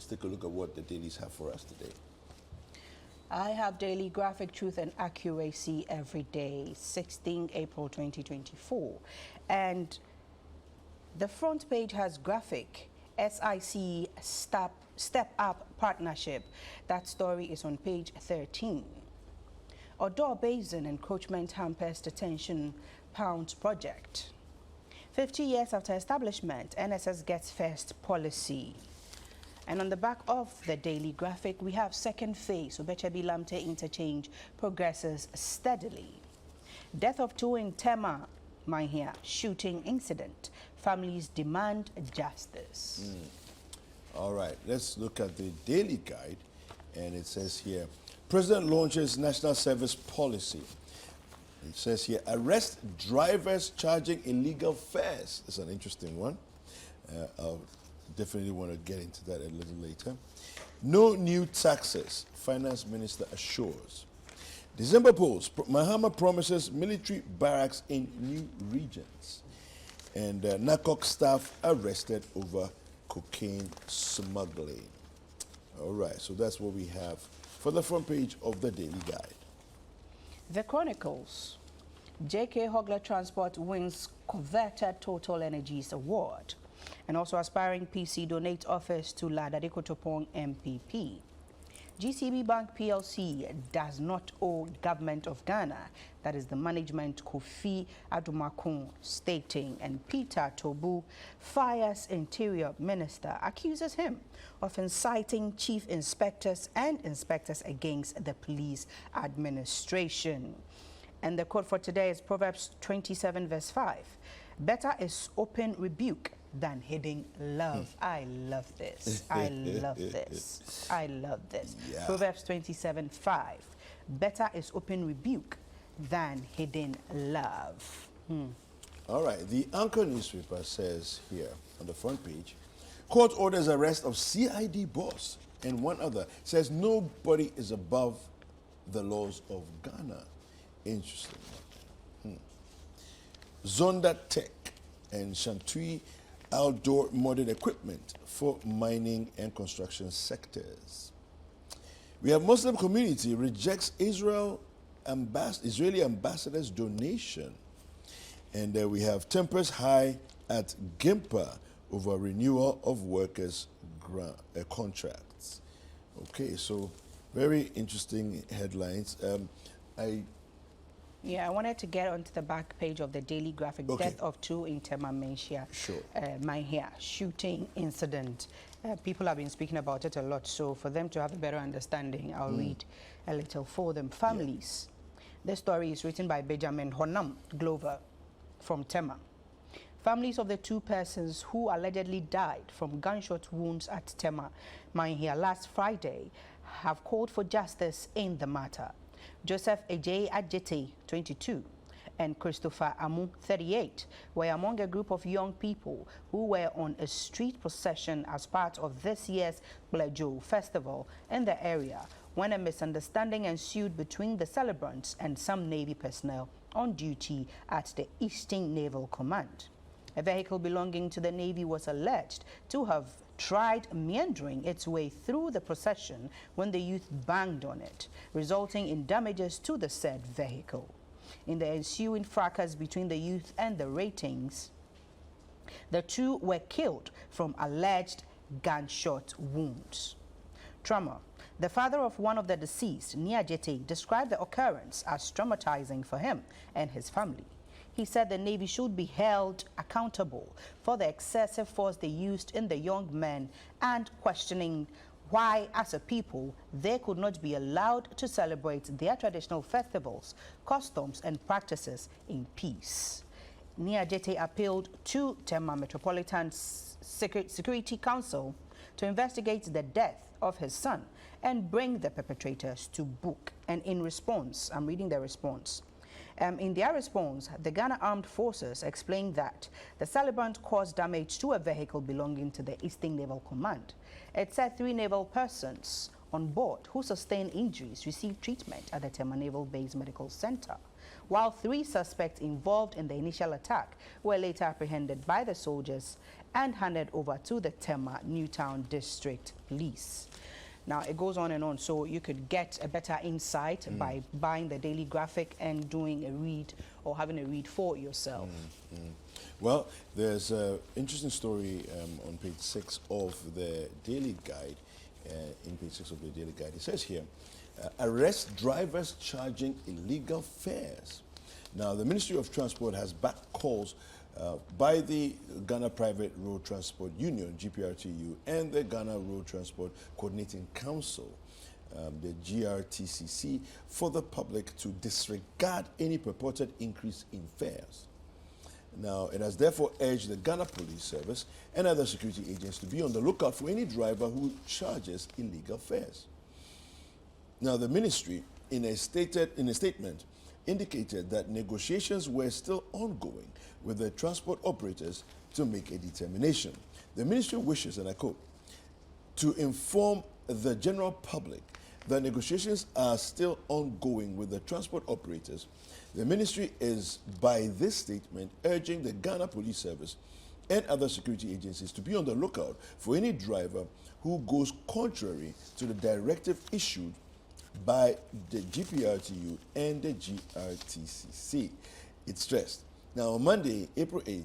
Let's take a look at what the dailies have for us today. I have daily graphic truth and accuracy every day, 16 April 2024. And the front page has graphic SIC Step Up Partnership. That story is on page 13. Odor Basin encroachment hampers detention pounds project. 50 years after establishment, NSS gets first policy. And on the back of the daily graphic, we have second phase. Obechebi Lamte interchange progresses steadily. Death of two in Tema, Mahia, shooting incident. Families demand justice. All right, let's look at the daily guide. And it says here, President launches national service policy. It says here, arrest drivers charging illegal fares. It's an interesting one. I'll definitely want to get into that a little later. No new taxes, Finance Minister assures. December polls, Mahama promises military barracks in new regions. And NACOC staff arrested over cocaine smuggling. All right, so that's what we have for the front page of the Daily Guide. The Chronicles. J.K. Hogler Transport wins coveted Total Energies Award. And also aspiring PC donates office to Ladadiko Topong MPP. GCB Bank PLC does not owe Government of Ghana. That is the management Kofi Adumakun stating. And Peter Tobu fires Interior Minister, accuses him of inciting chief inspectors and inspectors against the police administration. And the quote for today is Proverbs 27 verse 5. Better is open rebuke than hidden love. I love this. I love this. I love this. Yeah. Proverbs 27:5. Better is open rebuke than hidden love. All right, the Anchor newspaper says here on the front page, court orders arrest of CID boss and one other. Says nobody is above the laws of Ghana. Interesting. Zonda Tech and Shantui outdoor modern equipment for mining and construction sectors. We have Muslim community rejects Israeli ambassador's donation. And we have tempers high at GIMPA over renewal of workers' contracts. Okay, so very interesting headlines. I wanted to get onto the back page of the Daily Graphic. Okay. Death of two in Tema Menchia. Sure. Mahia shooting incident. People have been speaking about it a lot, so for them to have a better understanding, I'll read a little for them. Families. Yeah. This story is written by Benjamin Honam Glover from Tema. Families of the two persons who allegedly died from gunshot wounds at Tema Mahia last Friday have called for justice in the matter. Joseph Ejay Adjete, 22, and Christopher Amu, 38, were among a group of young people who were on a street procession as part of this year's Blejo festival in the area when a misunderstanding ensued between the celebrants and some Navy personnel on duty at the Eastern Naval Command. A vehicle belonging to the Navy was alleged to have tried meandering its way through the procession when the youth banged on it, resulting in damages to the said vehicle. In the ensuing fracas between the youth and the ratings, the two were killed from alleged gunshot wounds. Trauma. The father of one of the deceased, Niajete, described the occurrence as traumatizing for him and his family. He said the Navy should be held accountable for the excessive force they used in the young men and questioning why, as a people, they could not be allowed to celebrate their traditional festivals, customs, and practices in peace. Niajete appealed to Tema Metropolitan Security Council to investigate the death of his son and bring the perpetrators to book. And in response, I'm reading the response. In their response, the Ghana Armed Forces explained that the celebrant caused damage to a vehicle belonging to the Eastern Naval Command. It said 3 naval persons on board who sustained injuries received treatment at the Tema Naval Base Medical Center, while 3 suspects involved in the initial attack were later apprehended by the soldiers and handed over to the Tema Newtown District Police. Now, it goes on and on, so you could get a better insight by buying the Daily Graphic and doing a read or having a read for yourself. Well, there's an interesting story on page 6 of the Daily Guide. In page 6 of the Daily Guide, it says here, arrest drivers charging illegal fares. Now, the Ministry of Transport has backed calls by the Ghana Private Road Transport Union, GPRTU, and the Ghana Road Transport Coordinating Council, the GRTCC, for the public to disregard any purported increase in fares. Now, it has therefore urged the Ghana Police Service and other security agents to be on the lookout for any driver who charges illegal fares. Now, the ministry, in a statement, indicated that negotiations were still ongoing with the transport operators to make a determination. The ministry wishes, and I quote, to inform the general public that negotiations are still ongoing with the transport operators. The ministry is, by this statement, urging the Ghana Police Service and other security agencies to be on the lookout for any driver who goes contrary to the directive issued by the GPRTU and the GRTCC. It stressed. Now, on Monday, April 8th,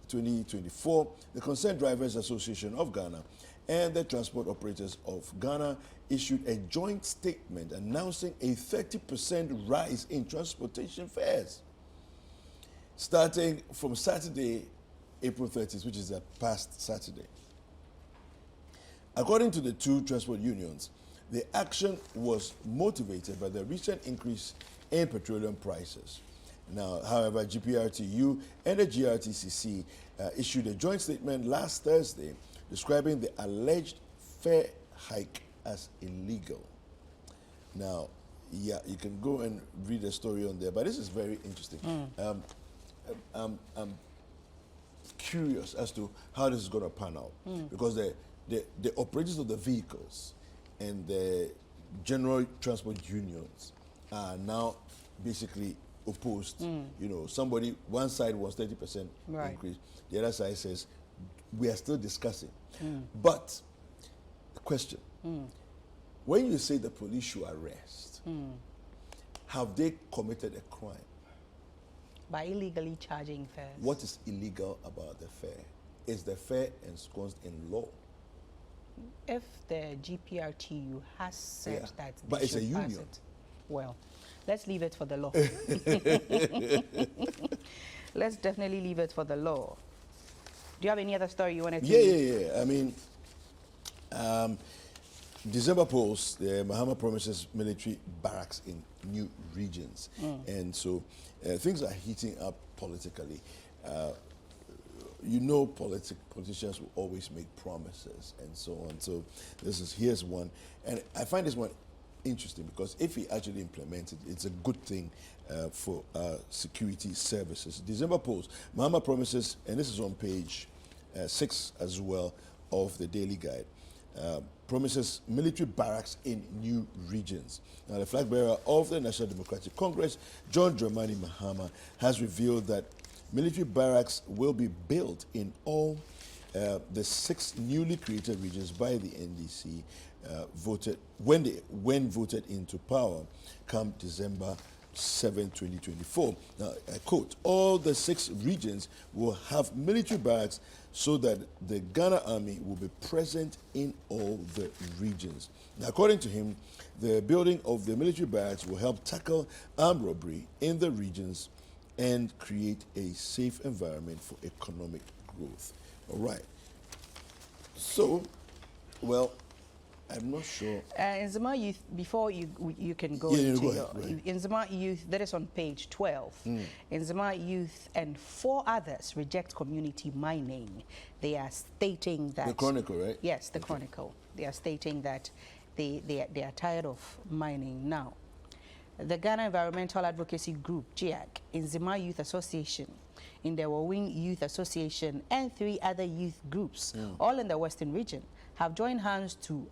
2024, the Concerned Drivers Association of Ghana and the Transport Operators of Ghana issued a joint statement announcing a 30% rise in transportation fares. Starting from Saturday, April 30th, which is the past Saturday. According to the two transport unions, the action was motivated by the recent increase in petroleum prices. Now, however, GPRTU and the GRTCC issued a joint statement last Thursday describing the alleged fare hike as illegal. Now, yeah, you can go and read the story on there, but this is very interesting. I'm curious as to how this is going to pan out because the operators of the vehicles and the general transport unions are now basically opposed. You know, one side was 30% increase, the other side says we are still discussing. But the question, when you say the police should arrest, have they committed a crime? By illegally charging fares. What is illegal about the fare? Is the fare ensconced in law? If the GPRTU has said that they but it's should a pass union. it, well, let's leave it for the law. Let's definitely leave it for the law. Do you have any other story you wanted to Yeah. I mean, December Post, the Mahama promises military barracks in new regions. And so things are heating up politically. You know, politicians will always make promises and so on. So here's one. And I find this one interesting because if he actually implements it, it's a good thing for security services. December Post, Mahama promises, and this is on page 6 as well of the Daily Guide, promises military barracks in new regions. Now, the flag bearer of the National Democratic Congress, John Dramani Mahama, has revealed that military barracks will be built in all the 6 newly created regions by the NDC when voted into power come December 7, 2024. Now, I quote, all the 6 regions will have military barracks so that the Ghana Army will be present in all the regions. Now, according to him, the building of the military barracks will help tackle armed robbery in the regions and create a safe environment for economic growth. All right. So, well, I'm not sure. In Zima Youth, before you can go Yeah, into go your, ahead, right. in Zima Youth, that is on page 12. In Zima Youth and 4 others reject community mining. They are stating that... The Chronicle, right? Yes, the Chronicle. They are stating that they are tired of mining now. The Ghana Environmental Advocacy Group, GIAC, in Zima Youth Association, in the Wawin Youth Association, and 3 other youth groups, all in the Western region, have joined hands to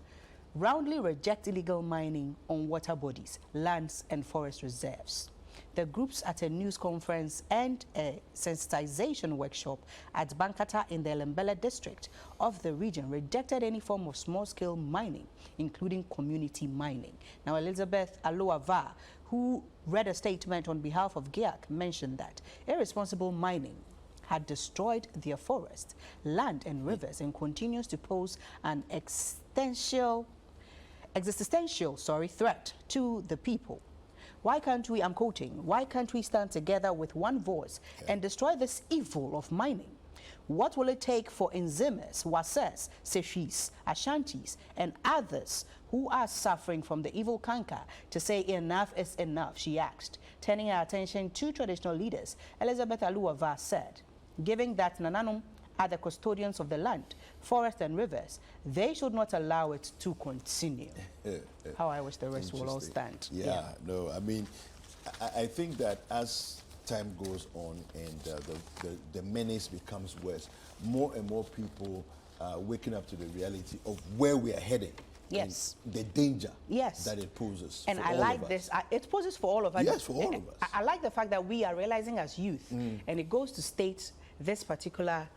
roundly reject illegal mining on water bodies, lands, and forest reserves. The groups at a news conference and a sensitization workshop at Bankata in the Lembele district of the region rejected any form of small-scale mining, including community mining. Now, Elizabeth Aluava, who read a statement on behalf of GIAC, mentioned that irresponsible mining had destroyed their forest, land and rivers and continues to pose an existential threat to the people. Why can't we, I'm quoting, why can't we stand together with one voice and destroy this evil of mining? What will it take for Nzimes, Wases, Seshis, Ashantis, and others who are suffering from the evil canker to say enough is enough, she asked. Turning her attention to traditional leaders, Elizabeth Aluava said, given that Nananum are the custodians of the land, forest and rivers, they should not allow it to continue. How I wish the rest will all stand. Yeah, no, I mean, I think that as time goes on and the menace becomes worse, more and more people are waking up to the reality of where we are heading. Yes. And the danger yes. that it poses. And I like this. It poses for all of us. Yes, for all of us. I like the fact that we are realizing as youth, and it goes to state this particular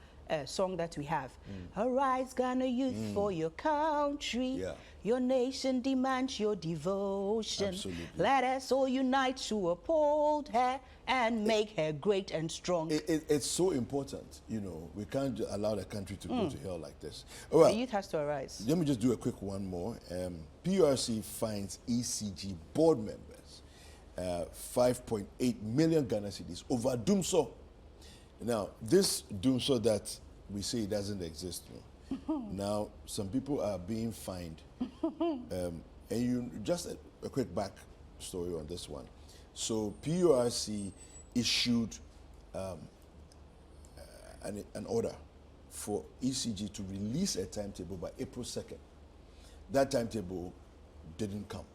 song that we have. Arise, Ghana youth, for your country. Yeah. Your nation demands your devotion. Absolutely. Let us all unite to uphold her and make her great and strong. It's so important, you know. We can't allow the country to go to hell like this. Well, the youth has to arise. Let me just do a quick one more. PURC finds ECG board members 5.8 million Ghana cedis over Dumso. Now, this Dumso that we say doesn't exist. Now, some people are being fined. And you just a quick back story on this one. So PURC issued an order for ECG to release a timetable by April 2nd. That timetable didn't come.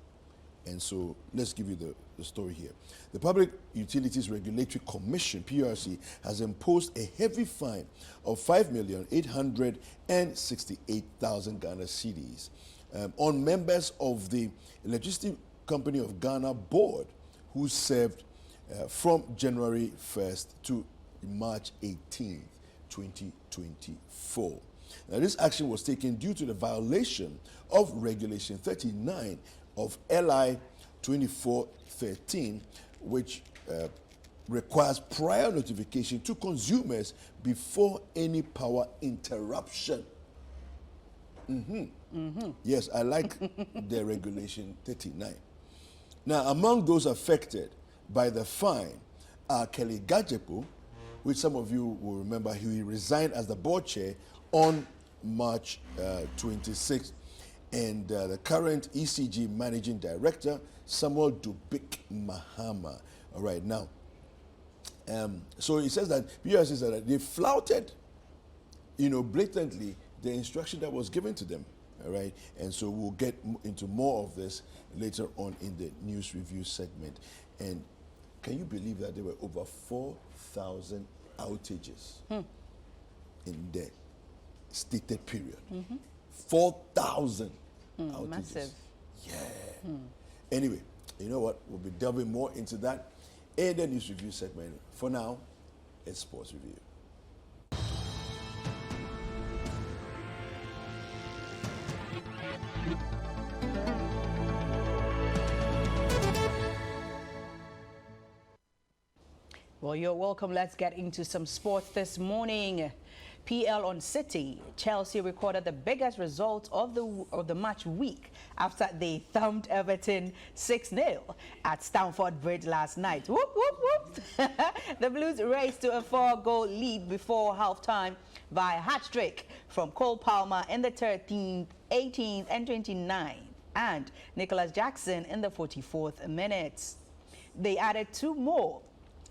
And so let's give you the story here. The Public Utilities Regulatory Commission, PURC, has imposed a heavy fine of 5,868,000 Ghana cedis on members of the Electricity Company of Ghana board who served from January 1st to March 18th, 2024. Now, this action was taken due to the violation of Regulation 39 of LI 2413, which requires prior notification to consumers before any power interruption. Yes, I like the Regulation 39. Now, among those affected by the fine are Kelly Gajepo, which some of you will remember, he resigned as the board chair on March 26th, and the current ECG managing director, Samuel Dubik Mahama. All right, now, so he says that PURC says that they flouted, blatantly the instruction that was given to them. All right, and so we'll get into more of this later on in the news review segment. And can you believe that there were over 4,000 outages in the stated period? 4,000 outages. Massive. Yeah. Anyway, you know what? We'll be delving more into that in the news review segment. For now, it's sports review. Well, you're welcome. Let's get into some sports this morning. PL on Citi. Chelsea recorded the biggest result of the match week after they thumped Everton 6-0 at Stamford Bridge last night. Whoop, whoop, whoop. The Blues raced to a 4-goal lead before halftime by a hat-trick from Cole Palmer in the 13th, 18th, and 29th, and Nicholas Jackson in the 44th minute. They added 2 more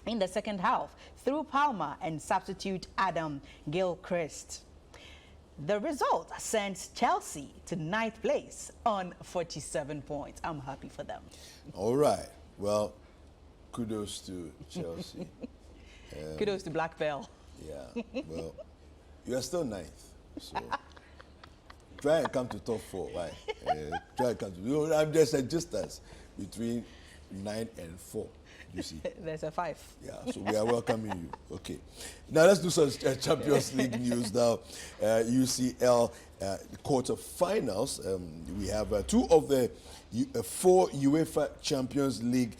in the second half through Palmer and substitute Adam Gilchrist. The result sent Chelsea to 9th place on 47 points. I'm happy for them. All right. Well, kudos to Chelsea. Kudos to Black Bell. Yeah. Well, you are still 9th. So try and come to top 4. Why? Try and come to. I'm just a distance between 9 and 4. You see. There's a 5. Yeah, so we are welcoming you. Okay. Now let's do some Champions League news now. UCL quarterfinals. We have 2 of the 4 UEFA Champions League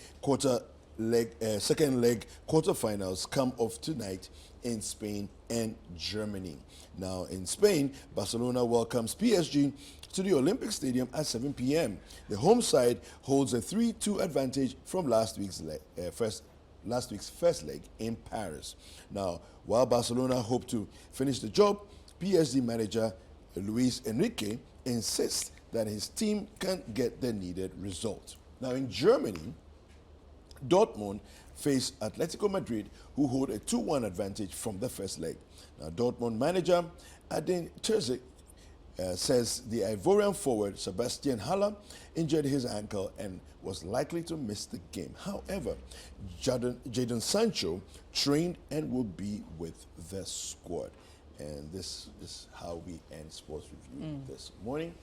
second leg quarterfinals come off tonight in Spain and Germany. Now in Spain, Barcelona welcomes PSG to the Olympic Stadium at 7 p.m. The home side holds a 3-2 advantage from last week's first leg in Paris. Now, while Barcelona hope to finish the job, PSG manager Luis Enrique insists that his team can't get the needed result. Now, in Germany, Dortmund face Atletico Madrid, who hold a 2-1 advantage from the first leg. Now, Dortmund manager Adin Terzic says the Ivorian forward Sebastian Haller injured his ankle and was likely to miss the game. However, Jadon Sancho trained and will be with the squad. And this is how we end Sports Review this morning.